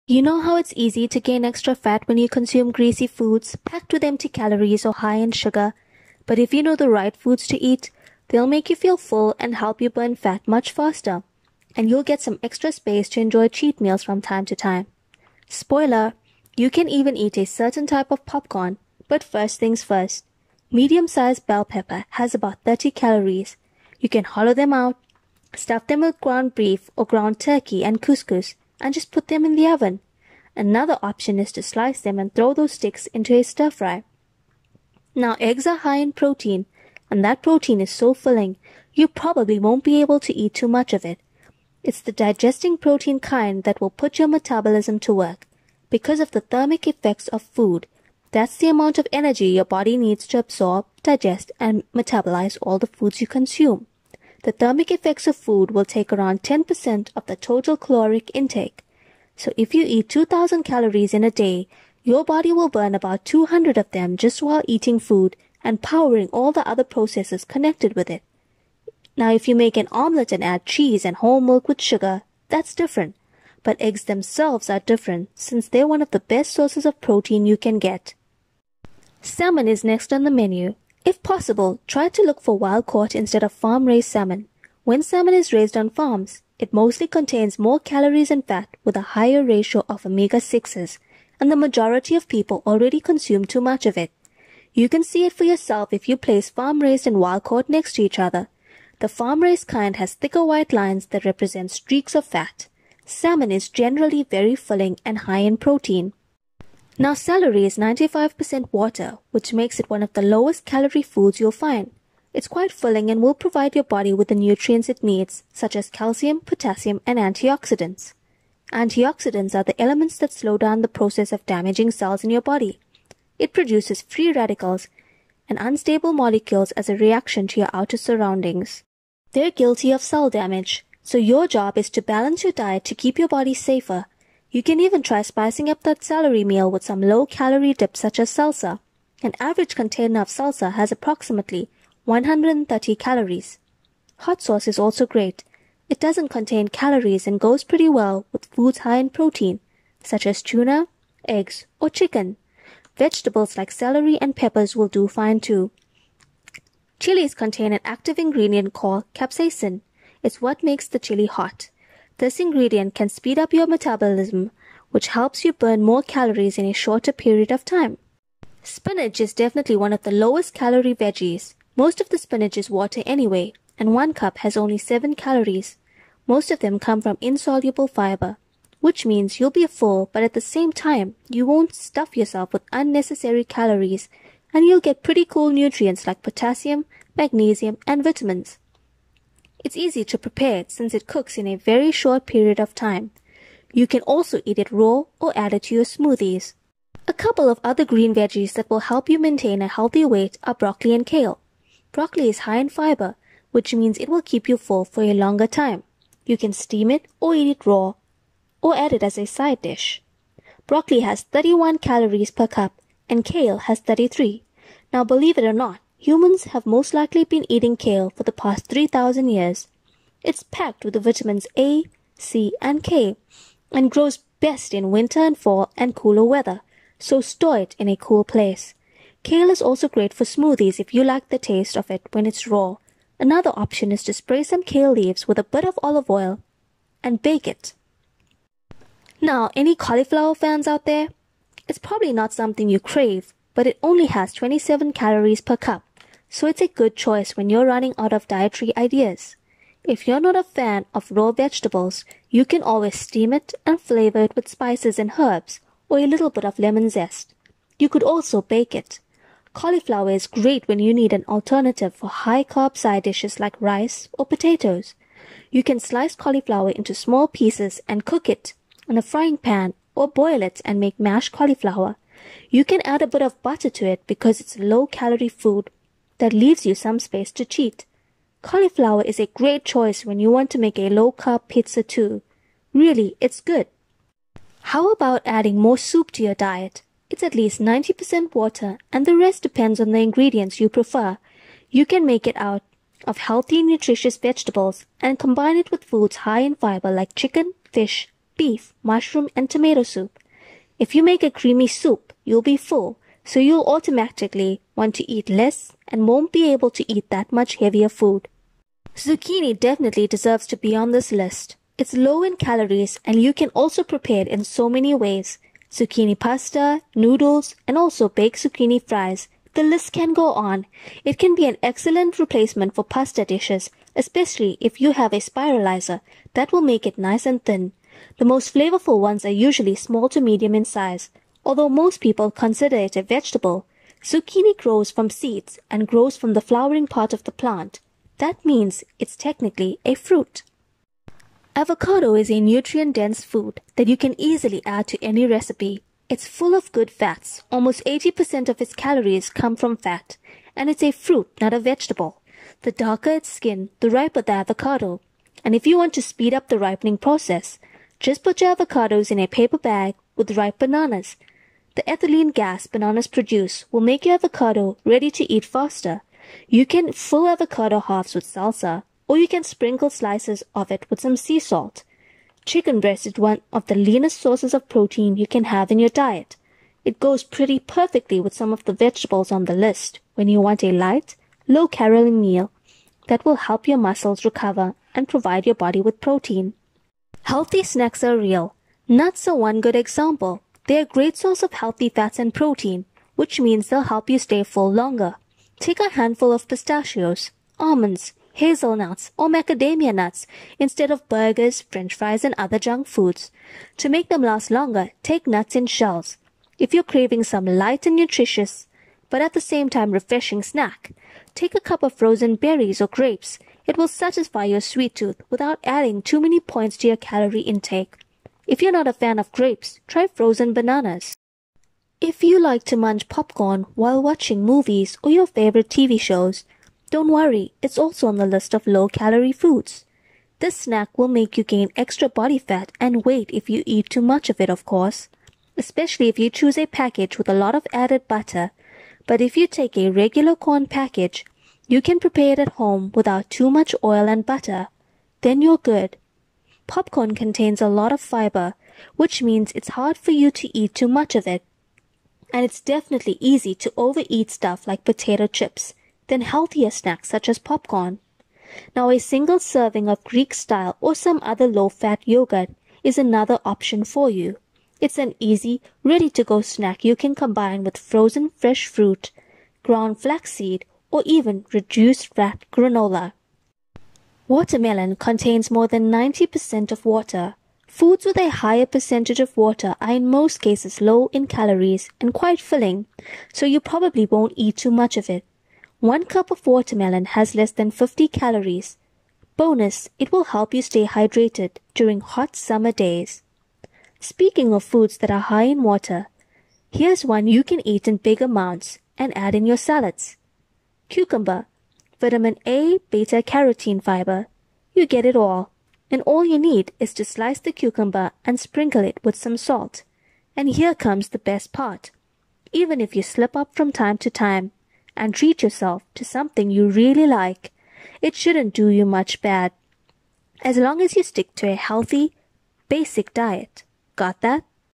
You know how it's easy to gain extra fat when you consume greasy foods, packed with empty calories or high in sugar? But if you know the right foods to eat, they'll make you feel full and help you burn fat much faster. And you'll get some extra space to enjoy cheat meals from time to time. Spoiler, you can even eat a certain type of popcorn. But first things first. Medium-sized bell pepper has about 30 calories. You can hollow them out, stuff them with ground beef or ground turkey and couscous, and just put them in the oven. Another option is to slice them and throw those sticks into a stir fry. Now, eggs are high in protein, and that protein is so filling, you probably won't be able to eat too much of it. It's the digesting protein kind that will put your metabolism to work. Because of the thermic effects of food, that's the amount of energy your body needs to absorb, digest, and metabolize all the foods you consume. The thermic effects of food will take around 10% of the total caloric intake. So if you eat 2,000 calories in a day, your body will burn about 200 of them just while eating food and powering all the other processes connected with it. Now, if you make an omelet and add cheese and whole milk with sugar, that's different. But eggs themselves are different since they're one of the best sources of protein you can get. Salmon is next on the menu. If possible, try to look for wild-caught instead of farm-raised salmon. When salmon is raised on farms, it mostly contains more calories and fat with a higher ratio of omega-6s, and the majority of people already consume too much of it. You can see it for yourself if you place farm-raised and wild-caught next to each other. The farm-raised kind has thicker white lines that represent streaks of fat. Salmon is generally very filling and high in protein. Now, celery is 95% water, which makes it one of the lowest calorie foods you'll find. It's quite filling and will provide your body with the nutrients it needs, such as calcium, potassium, and antioxidants. Antioxidants are the elements that slow down the process of damaging cells in your body. It produces free radicals and unstable molecules as a reaction to your outer surroundings. They're guilty of cell damage, so your job is to balance your diet to keep your body safer. You can even try spicing up that celery meal with some low-calorie dip such as salsa. An average container of salsa has approximately 130 calories. Hot sauce is also great. It doesn't contain calories and goes pretty well with foods high in protein, such as tuna, eggs, or chicken. Vegetables like celery and peppers will do fine too. Chilies contain an active ingredient called capsaicin. It's what makes the chili hot. This ingredient can speed up your metabolism, which helps you burn more calories in a shorter period of time. Spinach is definitely one of the lowest calorie veggies. Most of the spinach is water anyway, and 1 cup has only 7 calories. Most of them come from insoluble fiber, which means you'll be full, but at the same time, you won't stuff yourself with unnecessary calories, and you'll get pretty cool nutrients like potassium, magnesium, and vitamins. It's easy to prepare since it cooks in a very short period of time. You can also eat it raw or add it to your smoothies. A couple of other green veggies that will help you maintain a healthy weight are broccoli and kale. Broccoli is high in fiber, which means it will keep you full for a longer time. You can steam it or eat it raw, or add it as a side dish. Broccoli has 31 calories per cup, and kale has 33. Now, believe it or not, humans have most likely been eating kale for the past 3,000 years. It's packed with the vitamins A, C, and K, and grows best in winter and fall and cooler weather, so store it in a cool place. Kale is also great for smoothies if you like the taste of it when it's raw. Another option is to spray some kale leaves with a bit of olive oil and bake it. Now, any cauliflower fans out there? It's probably not something you crave, but it only has 27 calories per cup, so it's a good choice when you're running out of dietary ideas. If you're not a fan of raw vegetables, you can always steam it and flavor it with spices and herbs, or a little bit of lemon zest. You could also bake it. Cauliflower is great when you need an alternative for high-carb side dishes like rice or potatoes. You can slice cauliflower into small pieces and cook it in a frying pan or boil it and make mashed cauliflower. You can add a bit of butter to it because it's a low-calorie food that leaves you some space to cheat. Cauliflower is a great choice when you want to make a low-carb pizza too. Really, it's good. How about adding more soup to your diet? It's at least 90% water, and the rest depends on the ingredients you prefer. You can make it out of healthy, nutritious vegetables and combine it with foods high in fiber like chicken, fish, beef, mushroom, and tomato soup. If you make a creamy soup, you'll be full, so you'll automatically want to eat less and won't be able to eat that much heavier food. Zucchini definitely deserves to be on this list. It's low in calories and you can also prepare it in so many ways. Zucchini pasta, noodles, and also baked zucchini fries. The list can go on. It can be an excellent replacement for pasta dishes, especially if you have a spiralizer that will make it nice and thin. The most flavorful ones are usually small to medium in size. Although most people consider it a vegetable, zucchini grows from seeds and grows from the flowering part of the plant. That means it's technically a fruit. Avocado is a nutrient-dense food that you can easily add to any recipe. It's full of good fats. Almost 80% of its calories come from fat. And it's a fruit, not a vegetable. The darker its skin, the riper the avocado. And if you want to speed up the ripening process, just put your avocados in a paper bag with ripe bananas. The ethylene gas bananas produce will make your avocado ready to eat faster. You can fill avocado halves with salsa, or you can sprinkle slices of it with some sea salt. Chicken breast is one of the leanest sources of protein you can have in your diet. It goes pretty perfectly with some of the vegetables on the list when you want a light, low-calorie meal that will help your muscles recover and provide your body with protein. Healthy snacks are real. Nuts are one good example. They're a great source of healthy fats and protein, which means they'll help you stay full longer. Take a handful of pistachios, almonds, hazelnuts, or macadamia nuts instead of burgers, french fries, and other junk foods. To make them last longer, take nuts in shells. If you're craving some light and nutritious, but at the same time refreshing snack, take a cup of frozen berries or grapes. It will satisfy your sweet tooth without adding too many points to your calorie intake. If you're not a fan of grapes, try frozen bananas. If you like to munch popcorn while watching movies or your favorite TV shows, don't worry, it's also on the list of low-calorie foods. This snack will make you gain extra body fat and weight if you eat too much of it, of course. Especially if you choose a package with a lot of added butter. But if you take a regular corn package, you can prepare it at home without too much oil and butter. Then you're good. Popcorn contains a lot of fiber, which means it's hard for you to eat too much of it. And it's definitely easy to overeat stuff like potato chips than healthier snacks such as popcorn. Now a single serving of Greek style or some other low-fat yogurt is another option for you. It's an easy, ready-to-go snack you can combine with frozen fresh fruit, ground flaxseed, or even reduced fat granola. Watermelon contains more than 90% of water. Foods with a higher percentage of water are in most cases low in calories and quite filling, so you probably won't eat too much of it. 1 cup of watermelon has less than 50 calories. Bonus, it will help you stay hydrated during hot summer days. Speaking of foods that are high in water, here's one you can eat in big amounts and add in your salads. Cucumber, vitamin A, beta-carotene fiber. You get it all. And all you need is to slice the cucumber and sprinkle it with some salt. And here comes the best part. Even if you slip up from time to time and treat yourself to something you really like, it shouldn't do you much bad. As long as you stick to a healthy, basic diet. Got that?